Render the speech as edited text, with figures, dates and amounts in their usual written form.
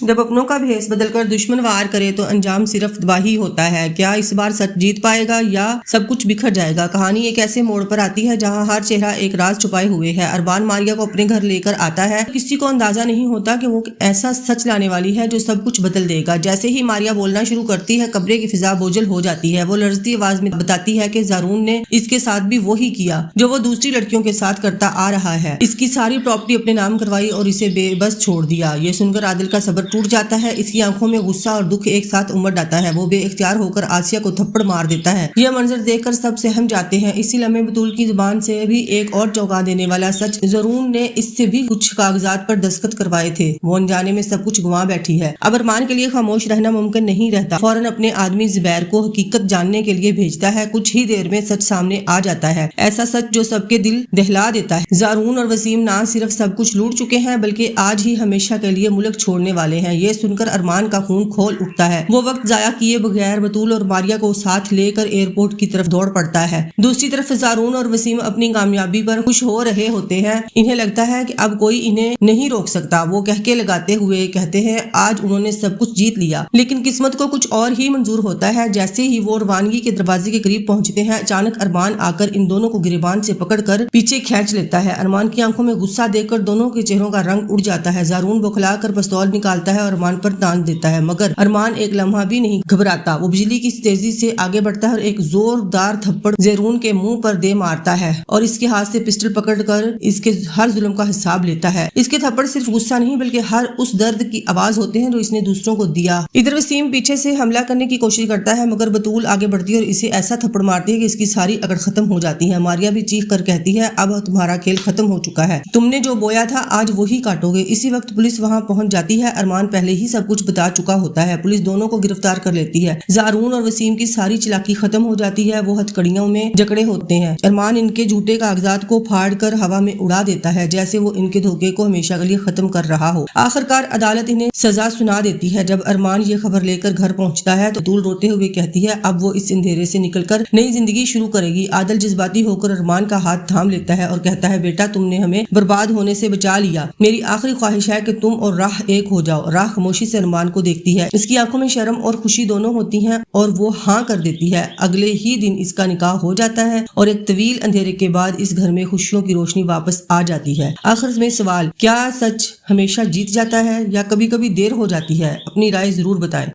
جب اپنوں کا بھیس بدل کر دشمن وار کرے تو انجام صرف تباہی ہوتا ہے۔ کیا اس بار سچ جیت پائے گا یا سب کچھ بکھر جائے گا؟ کہانی ایک ایسے موڑ پر آتی ہے جہاں ہر چہرہ ایک راز چھپائے ہوئے ہے۔ ارمان ماریا کو اپنے گھر لے کر آتا ہے، کسی کو اندازہ نہیں ہوتا کہ وہ ایسا سچ لانے والی ہے جو سب کچھ بدل دے گا۔ جیسے ہی ماریا بولنا شروع کرتی ہے، کمرے کی فضا بوجھل ہو جاتی ہے۔ وہ لرزتی آواز میں بتاتی ہے کہ زارون نے اس کے ساتھ بھی وہی کیا جو وہ دوسری لڑکیوں کے ساتھ کرتا آ رہا ہے، اس کی ساری پراپرٹی اپنے نام کروائی اور اسے بے بس چھوڑ دیا۔ یہ سن کر عادل کا صبر ٹوٹ جاتا ہے، اس کی آنکھوں میں غصہ اور دکھ ایک ساتھ امڈ آتا ہے۔ وہ بے اختیار ہو کر آسیہ کو تھپڑ مار دیتا ہے۔ یہ منظر دیکھ کر سب سہم جاتے ہیں۔ اسی لمحے بطول کی زبان سے بھی ایک اور چونکا دینے والا سچ، زارون نے اس سے بھی کچھ کاغذات پر دستخط کروائے تھے۔ وہ انجانے میں سب کچھ گنوا بیٹھی ہے۔ اب ارمان کے لیے خاموش رہنا ممکن نہیں رہتا، فوراً اپنے آدمی زبیر کو حقیقت جاننے کے لیے بھیجتا ہے۔ کچھ ہی دیر میں سچ سامنے آ جاتا ہے، ایسا سچ جو سب کے دل دہلا دیتا ہے۔ زارون اور وسیم نہ صرف سب کچھ لوٹ چکے ہیں بلکہ آج ہی ہمیشہ کے لیے ملک چھوڑنے والے ہیں۔ یہ سن کر ارمان کا خون کھول اٹھتا ہے۔ وہ وقت ضائع کیے بغیر بطول اور ماریا کو ساتھ لے کر ایئرپورٹ کی طرف دوڑ پڑتا ہے۔ دوسری طرف زارون اور وسیم اپنی کامیابی پر خوش ہو رہے ہوتے ہیں۔ انہیں لگتا ہے کہ اب کوئی انہیں نہیں روک سکتا۔ وہ کہکے لگاتے ہوئے کہتے ہیں آج انہوں نے سب کچھ جیت لیا۔ لیکن قسمت کو کچھ اور ہی منظور ہوتا ہے۔ جیسے ہی وہ روانگی کے دروازے کے قریب پہنچتے ہیں، اچانک ارمان آ کر ان دونوں کو گریبان سے پکڑ کر پیچھے کھینچ لیتا ہے۔ ارمان کی آنکھوں میں غصہ دیکھ کر دونوں کے چہروں کا رنگ اڑ جاتا ہے۔ زارون بوکھلا کر پستول نکالتا ہے اور ارمان پر تان دیتا ہے، مگر ارمان ایک لمحہ بھی نہیں گھبراتا۔ وہ بجلی کی تیزی سے آگے بڑھتا ہے اور ایک زوردار تھپڑ زارون کے منہ پر دے مارتا ہے اور اس کے ہاتھ سے پسٹل پکڑ کر اس کے ہر ظلم کا حساب لیتا ہے۔ اس کے تھپڑ صرف غصہ نہیں بلکہ ہر اس درد کی آواز ہوتے ہیں جو اس نے دوسروں کو دیا۔ ادھر وسیم پیچھے سے حملہ کرنے کی کوشش کرتا ہے، مگر بطول آگے بڑھتی ہے اور اسے ایسا تھپڑ مارتی ہے کہ اس کی ساری اکڑ ختم ہو جاتی ہے۔ ماریا بھی چیخ کر کہتی ہے اب تمہارا کھیل ختم ہو چکا ہے، تم نے جو بویا تھا آج وہی کاٹو گے۔ اسی وقت پولیس وہاں پہنچ جاتی ہے۔ ارمان پہلے ہی سب کچھ بتا چکا ہوتا ہے۔ پولیس دونوں کو گرفتار کر لیتی ہے۔ زارون اور وسیم کی ساری چلاکی ختم ہو جاتی ہے۔ وہ ہتھکڑیوں میں جکڑے ہوتے ہیں۔ ارمان ان کے جھوٹے کاغذات کو پھاڑ کر ہوا میں اڑا دیتا ہے، جیسے وہ ان کے دھوکے کو ہمیشہ کے لیے ختم کر رہا ہو۔ آخرکار عدالت انہیں سزا سنا دیتی ہے۔ جب ارمان یہ خبر لے کر گھر پہنچتا ہے تو بطول روتے ہوئے کہتی ہے اب وہ اس اندھیرے سے نکل کر نئی زندگی شروع کرے گی۔ عادل جذباتی ہو کر ارمان کا ہاتھ تھام لیتا ہے اور کہتا ہے بیٹا تم نے ہمیں برباد ہونے سے بچا لیا، میری آخری خواہش ہے کہ تم اور راہ ایک ہو جاؤ۔ راہ خاموشی سے ارمان کو دیکھتی ہے، اس کی آنکھوں میں شرم اور خوشی دونوں ہوتی ہیں اور وہ ہاں کر دیتی ہے۔ اگلے ہی دن اس کا نکاح ہو جاتا ہے اور ایک طویل اندھیرے کے بعد اس گھر میں خوشیوں کی روشنی واپس آ جاتی ہے۔ آخر میں سوال، کیا سچ ہمیشہ جیت جاتا ہے یا کبھی کبھی دیر ہو جاتی ہے؟ اپنی رائے ضرور بتائیں۔